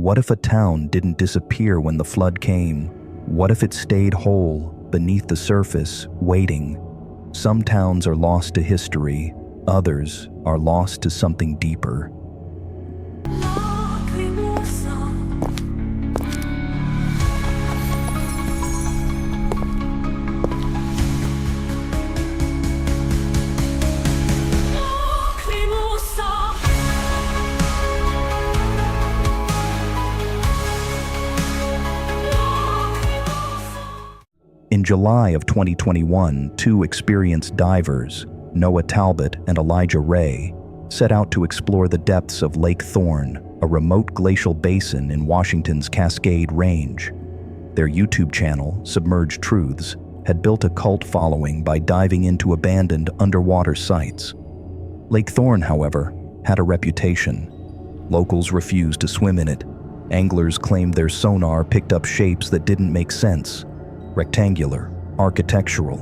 What if a town didn't disappear when the flood came? What if it stayed whole, beneath the surface, waiting? Some towns are lost to history, others are lost to something deeper. In July of 2021, two experienced divers, Noah Talbot and Elijah Ray, set out to explore the depths of Lake Thorne, a remote glacial basin in Washington's Cascade Range. Their YouTube channel, Submerged Truths, had built a cult following by diving into abandoned underwater sites. Lake Thorne, however, had a reputation. Locals refused to swim in it. Anglers claimed their sonar picked up shapes that didn't make sense. Rectangular, architectural.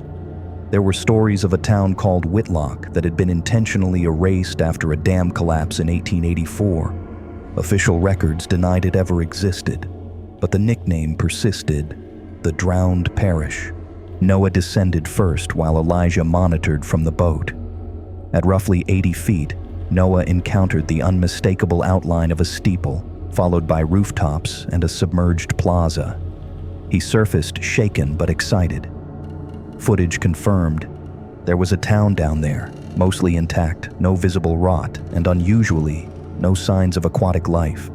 There were stories of a town called Whitlock that had been intentionally erased after a dam collapse in 1884. Official records denied it ever existed, but the nickname persisted, the Drowned Parish. Noah descended first while Elijah monitored from the boat. At roughly 80 feet, Noah encountered the unmistakable outline of a steeple, followed by rooftops and a submerged plaza. He surfaced shaken but excited. Footage confirmed there was a town down there, mostly intact, no visible rot, and unusually, no signs of aquatic life.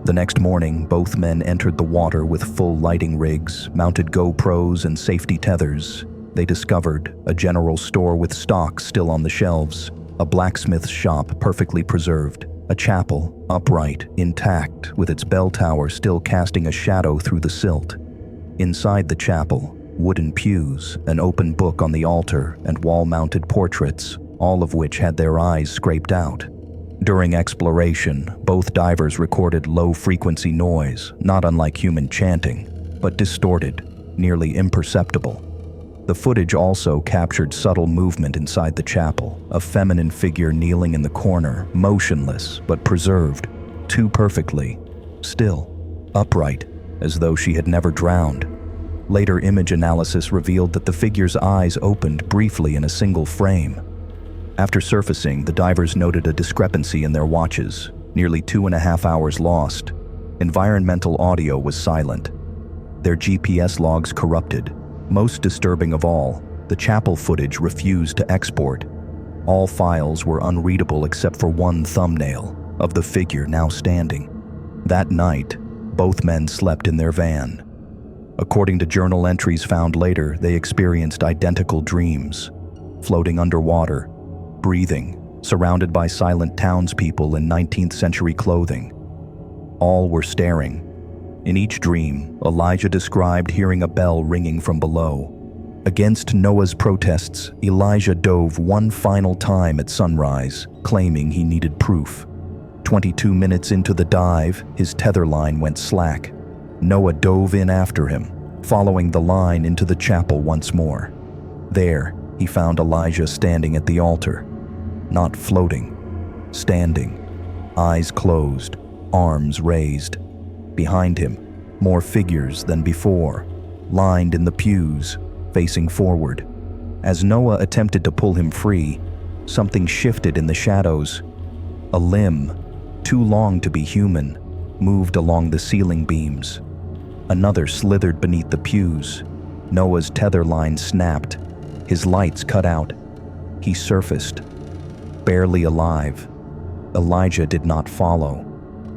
The next morning, both men entered the water with full lighting rigs, mounted GoPros and safety tethers. They discovered a general store with stock still on the shelves, a blacksmith's shop perfectly preserved, a chapel, upright, intact, with its bell tower still casting a shadow through the silt. Inside the chapel, wooden pews, an open book on the altar, and wall-mounted portraits, all of which had their eyes scraped out. During exploration, both divers recorded low-frequency noise, not unlike human chanting, but distorted, nearly imperceptible. The footage also captured subtle movement inside the chapel, a feminine figure kneeling in the corner, motionless but preserved, too perfectly, still, upright, as though she had never drowned. Later image analysis revealed that the figure's eyes opened briefly in a single frame. After surfacing, the divers noted a discrepancy in their watches, nearly 2.5 hours lost. Environmental audio was silent. Their GPS logs corrupted. Most disturbing of all, the chapel footage refused to export. All files were unreadable except for one thumbnail of the figure now standing. That night, both men slept in their van. According to journal entries found later, they experienced identical dreams, floating underwater, breathing, surrounded by silent townspeople in 19th century clothing. All were staring. In each dream, Elijah described hearing a bell ringing from below. Against Noah's protests, Elijah dove one final time at sunrise, claiming he needed proof. 22 minutes into the dive, his tether line went slack. Noah dove in after him, following the line into the chapel once more. There, he found Elijah standing at the altar. Not floating, standing, eyes closed, arms raised. Behind him, more figures than before, lined in the pews, facing forward. As Noah attempted to pull him free, something shifted in the shadows. A limb, too long to be human, moved along the ceiling beams. Another slithered beneath the pews. Noah's tether line snapped. His lights cut out. He surfaced, barely alive. Elijah did not follow.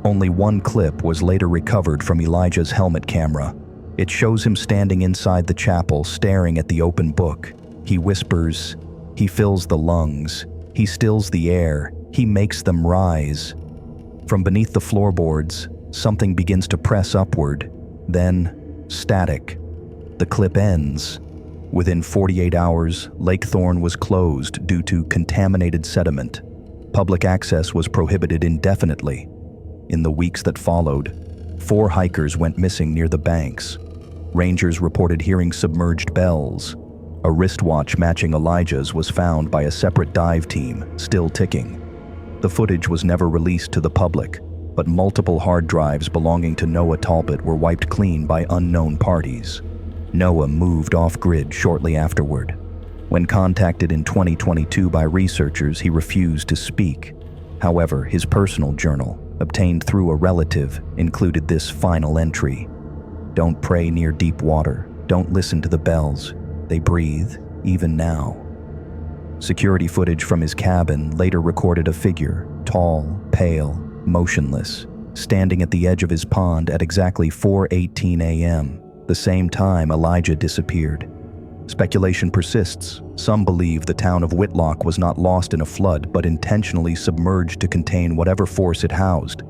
Only one clip was later recovered from Elijah's helmet camera. It shows him standing inside the chapel, staring at the open book. He whispers, he fills the lungs, he stills the air, he makes them rise. From beneath the floorboards, something begins to press upward, then static. The clip ends. Within 48 hours, Lake Thorne was closed due to contaminated sediment. Public access was prohibited indefinitely. In the weeks that followed, 4 hikers went missing near the banks. Rangers reported hearing submerged bells. A wristwatch matching Elijah's was found by a separate dive team, still ticking. The footage was never released to the public, but multiple hard drives belonging to Noah Talbot were wiped clean by unknown parties. Noah moved off-grid shortly afterward. When contacted in 2022 by researchers, he refused to speak. However, his personal journal, obtained through a relative, included this final entry: "Don't pray near deep water. Don't listen to the bells. They breathe, even now." Security footage from his cabin later recorded a figure, tall, pale, motionless, standing at the edge of his pond at exactly 4:18 a.m., the same time Elijah disappeared. Speculation persists. Some believe the town of Whitlock was not lost in a flood, but intentionally submerged to contain whatever force it housed.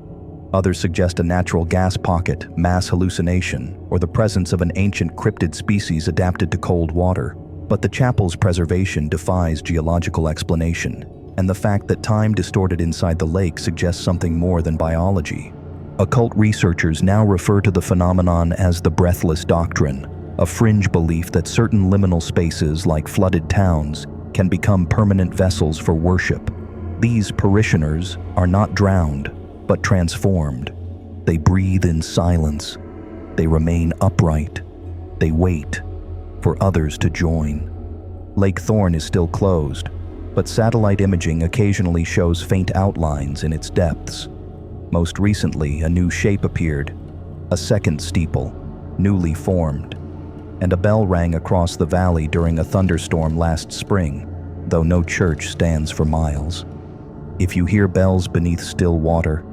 Others suggest a natural gas pocket, mass hallucination, or the presence of an ancient cryptid species adapted to cold water. But the chapel's preservation defies geological explanation, and the fact that time distorted inside the lake suggests something more than biology. Occult researchers now refer to the phenomenon as the breathless doctrine, a fringe belief that certain liminal spaces, like flooded towns, can become permanent vessels for worship. These parishioners are not drowned, but transformed. They breathe in silence. They remain upright. They wait for others to join. Lake Thorne is still closed, but satellite imaging occasionally shows faint outlines in its depths. Most recently, a new shape appeared, a second steeple, newly formed, and a bell rang across the valley during a thunderstorm last spring, though no church stands for miles. If you hear bells beneath still water,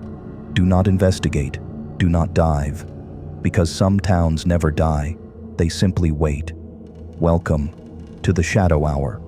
do not investigate, do not dive, because some towns never die, they simply wait. Welcome to the Shadow Hour.